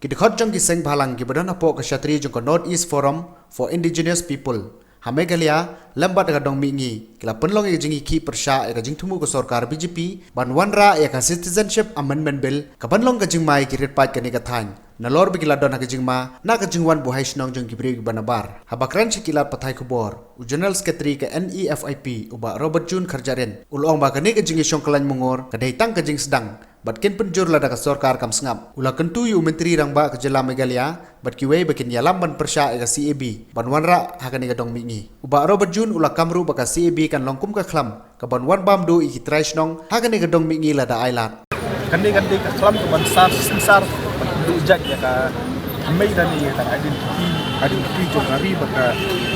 Kita khot jong ki seng bhalang ki badan apo ka shatri jong ko North East Forum for Indigenous People. Hamegalia lambat ka dong mingi kila penlong e jingi ki Pyrshah e ka jing thumu ko sarkar BJP ban wanra e ka Citizenship Amendment Bill ka banlong ka jing mai ki ret pat ka ni ka thain nalor bigila don ka jing ma na ka jing wan bu hai snong jong ki bri banabar habakran chikila pathai khobor u General Secretary ka NEFIP uba Robert Jun Kharjaren ulong ba ka ni ka jingi Shong kalan mongor ka dai tang ka jing sedang bat ken penjur lada ka sarkar kam sngap ula kentu yu menteri rang ba ka jela Megalia bat ki wei bakin yalam ban Pyrshah e ka CAB ban wanra ha ka ni ka dong mingi uba Robert Jun ula kamru ba ka CAB kan longkum ka khlam ka ban wan bam do i trai snong ha ka ni ka dong mingi lada ailat kan ka khlam ka ban sar du jak ya ka amai dan ni ka identity jong hari ba ka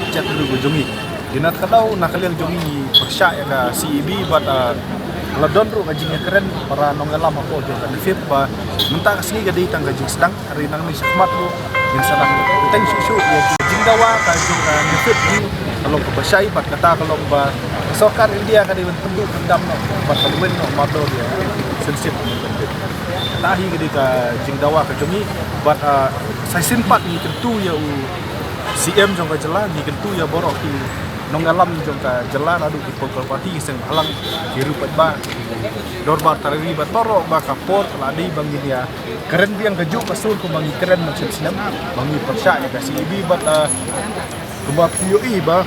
chat lu go jongi dinat kalau nak kalian jongi Pyrshah ya ka CAB bat ladon ru ngajing keren para nonggalam apa jong ka Nefip ba minta kasih ga dei tangga jing sedang hari nang ni khidmat lu yang sedang teng susu ya jing dawa ka jong ka Nefip ni kalau ke Pyrshah bat kata kalau ba sarkar India ka di penduk pendam no bat kalwen no mato dia sensip kata hi ga ka jing dawa ka jongi bat sai simpat ni tentu ya CM jong ka jela ni tentu ya borok ki nonggalam jong ka jalan adu ki pokol parti seng halang hirupat ba dorbar tarari bat borok ba ka port ladi bangi dia keren biang kejuk kasul ko bangi keren macam sinam bangi Pyrshah ya ka CAB bat kumba POE ba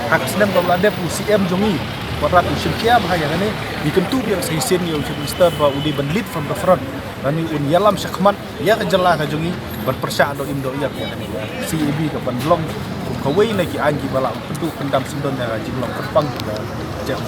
hak sinam ko lade pu CM jongi warat usimkia ba yang ni dikentu biang sisen yo minister ba udi ban lead from the front bani un yalam syakmat ya ka jela ka jongi bat Pyrshah do indo ya CAB ka ban long kawai na ki angi bala penduk pendam sendon ya jiblong kepang juga jam